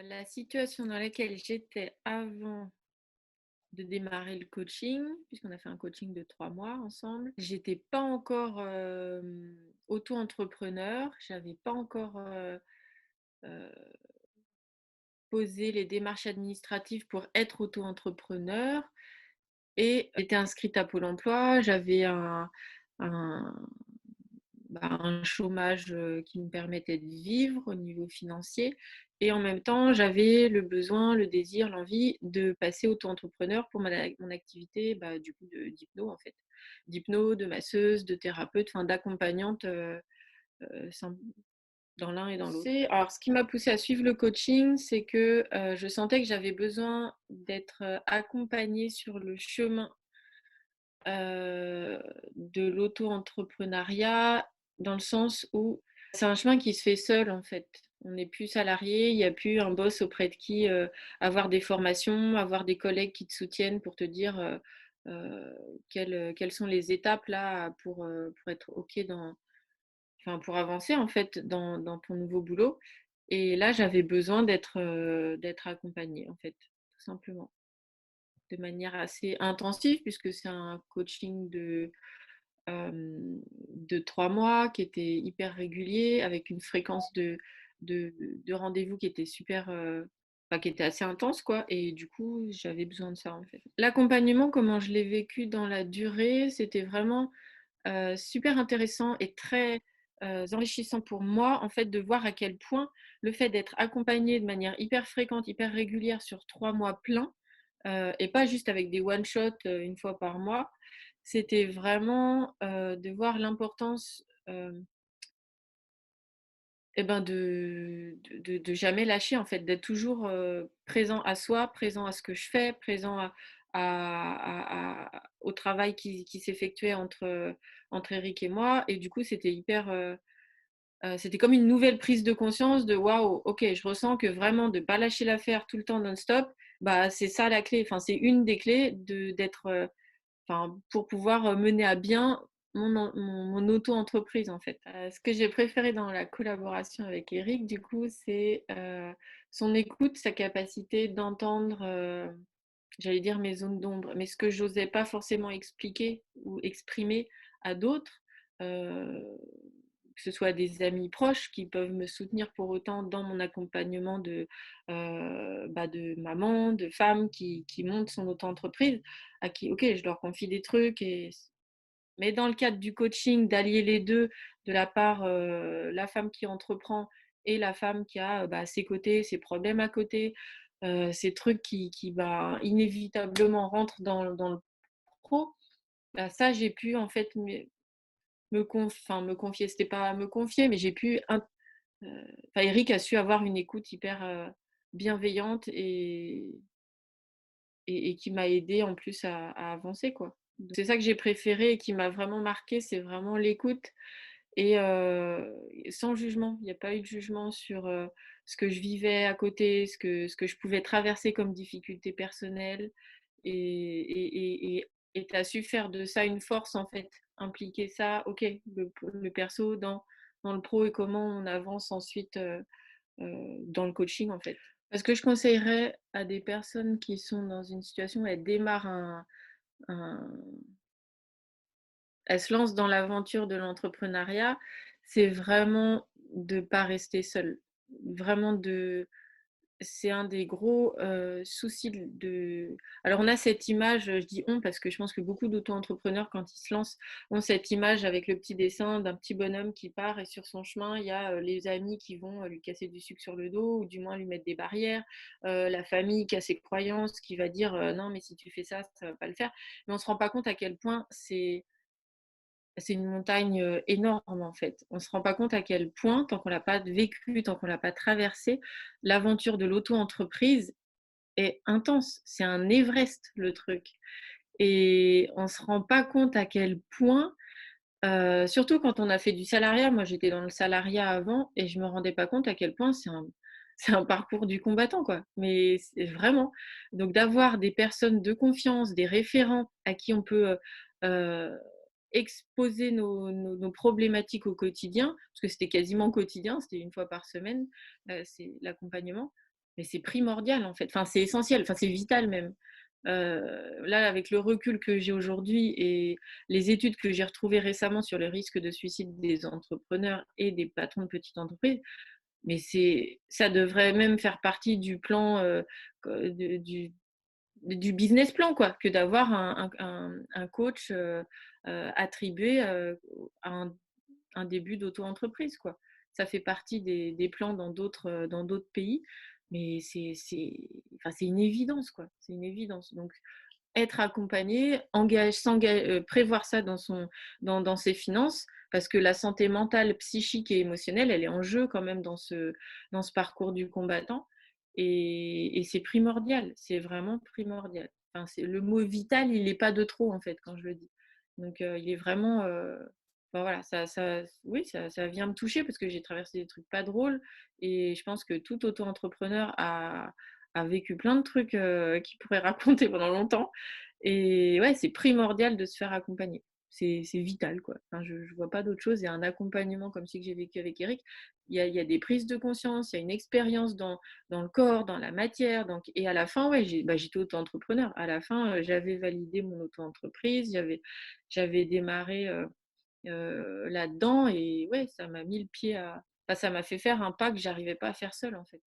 La situation dans laquelle j'étais avant de démarrer le coaching, puisqu'on a fait un coaching de 3 mois ensemble, j'étais pas encore, auto-entrepreneur. J'avais pas encore, heu, posé les démarches administratives pour être auto-entrepreneur et j'étais inscrite à Pôle emploi. J'avais un un chômage, qui me permettait de vivre au niveau financier et en même temps, j'avais le besoin, le désir, l'envie de passer auto-entrepreneur pour mon activité, du coup d'hypno, en fait. D'hypno, de masseuse, de thérapeute, enfin d'accompagnante, sem dans l'un et dans l'autre. Alors ce qui m'a poussée à suivre le coaching, c'est que, je sentais que j'avais besoin d'être, accompagnée sur le chemin de l'auto-entrepreneuriat, dans le sens où c'est un chemin qui se fait seul, en fait. On n'est plus salarié, il y a plus un boss auprès de qui, avoir des formations, avoir des collègues qui te soutiennent pour te dire, quelles sont les étapes là pour être OK pour avancer en fait dans ton nouveau boulot. Et là, j'avais besoin d'être accompagnée en fait, tout simplement. De manière assez intensive puisque c'est un coaching de 3 mois qui était hyper régulier avec une fréquence de rendez-vous qui était qui était assez intense quoi, et du coup, j'avais besoin de ça, en fait. L'accompagnement, comment je l'ai vécu dans la durée, c'était vraiment, super intéressant et très, enrichissant pour moi, en fait, de voir à quel point le fait d'être accompagnée de manière hyper fréquente, hyper régulière sur 3 mois pleins, et pas juste avec des one shot, 1 fois par mois. C'était vraiment, de voir l'importance, de jamais lâcher en fait, d'être toujours, présent à soi, présent à ce que je fais, présent au travail qui s'effectuait entre Eric et moi, et du coup, c'était c'était comme une nouvelle prise de conscience de: «Waouh, OK, je ressens que vraiment de pas lâcher l'affaire tout le temps non-stop, c'est ça la clé». Enfin, c'est une des clés d'être, pour pouvoir, mener à bien mon auto-entreprise, en fait. Ce que j'ai préféré dans la collaboration avec Eric, du coup, c'est, son écoute, sa capacité d'entendre, j'allais dire mes zones d'ombre, mais ce que j'osais pas forcément expliquer ou exprimer à d'autres, heu, que ce soit des amis proches qui peuvent me soutenir pour autant dans mon accompagnement de maman, de femme qui monte son auto-entreprise, à qui, OK, je leur confie des trucs mais dans le cadre du coaching, d'allier les 2 de la part, la femme qui entreprend et la femme qui a, à ses côtés, ses problèmes à côté, ces trucs qui inévitablement rentrent dans le pro, ça j'ai pu en fait me confier. C'était pas me confier, mais j'ai pu Eric a su avoir une écoute hyper, bienveillante et qui m'a aidée en plus à avancer, quoi. Donc c'est ça que j'ai préféré et qui m'a vraiment marquée, c'est vraiment l'écoute et sans jugement. Il y a pas eu de jugement sur, ce que je vivais à côté, ce que je pouvais traverser comme difficulté personnelle, et tu as su faire de ça une force, en fait. Impliquer ça, OK, le perso dans le pro et comment on avance ensuite, dans le coaching, en fait. Parce que je conseillerais à des personnes qui sont dans une situation où elles démarrent un elles se lancent dans l'aventure de l'entrepreneuriat, c'est vraiment de pas rester seule. Vraiment de C'est un des gros, soucis alors on a cette image, je dis «on» parce que je pense que beaucoup d'auto-entrepreneurs quand ils se lancent ont cette image avec le petit dessin d'un petit bonhomme qui part et sur son chemin, il y a, les amis qui vont, lui casser du sucre sur le dos ou du moins lui mettre des barrières, la famille qui a ses croyances, qui va dire, «Non mais si tu fais ça, ça va pas le faire». Mais on se rend pas compte à quel point c'est une montagne, énorme, en fait. On ne se rend pas compte à quel point, tant qu'on l'a pas vécu, tant qu'on l'a pas traversé, l'aventure de l'auto-entreprise est intense. C'est un Everest, le truc, et on se rend pas compte à quel point, surtout quand on a fait du salariat. Moi, j'étais dans le salariat avant et je me rendais pas compte à quel point c'est un parcours du combattant, quoi. Mais c'est vraiment donc d'avoir des personnes de confiance, des référents à qui on peut, heu, exposer nos problématiques au quotidien, parce que c'était quasiment quotidien, c'était 1 fois par semaine, c'est l'accompagnement. mais c'est primordial, en fait. Enfin, c'est essentiel, enfin, c'est vital même. Là, avec le recul que j'ai aujourd'hui et les études que j'ai retrouvées récemment sur le risque de suicide des entrepreneurs et des patrons de petites entreprises, mais ça devrait même faire partie du plan, du business plan, quoi, que d'avoir un coach attribué à un début d'auto-entreprise, quoi. Ça fait partie des plans dans d'autres pays, mais enfin, c'est une évidence, quoi. C'est une évidence. Donc, être accompagné, prévoir ça dans ses finances, parce que la santé mentale, psychique et émotionnelle, elle est en jeu quand même dans ce parcours du combattant. Et c'est primordial, c'est vraiment primordial. Enfin, le mot vital, il n'est pas de trop, en fait, quand je le dis. Donc, il est vraiment. Enfin, voilà, oui, ça vient me toucher parce que j'ai traversé des trucs pas drôles. Et je pense que tout auto-entrepreneur a vécu plein de trucs qu'il pourrait raconter pendant longtemps. Et ouais, c'est primordial de se faire accompagner. C'est vital, quoi. Enfin, je ne vois pas d'autre chose. Il y a un accompagnement comme celui que j'ai vécu avec Eric. Il y a des prises de conscience, il y a une expérience dans le corps, dans la matière. Donc, et à la fin, ouais, j'étais auto-entrepreneur. À la fin, j'avais validé mon auto-entreprise, j'avais démarré là-dedans. Et ouais, ça m'a mis le pied à. Enfin, ça m'a fait faire un pas que j'arrivais pas à faire seule, en fait.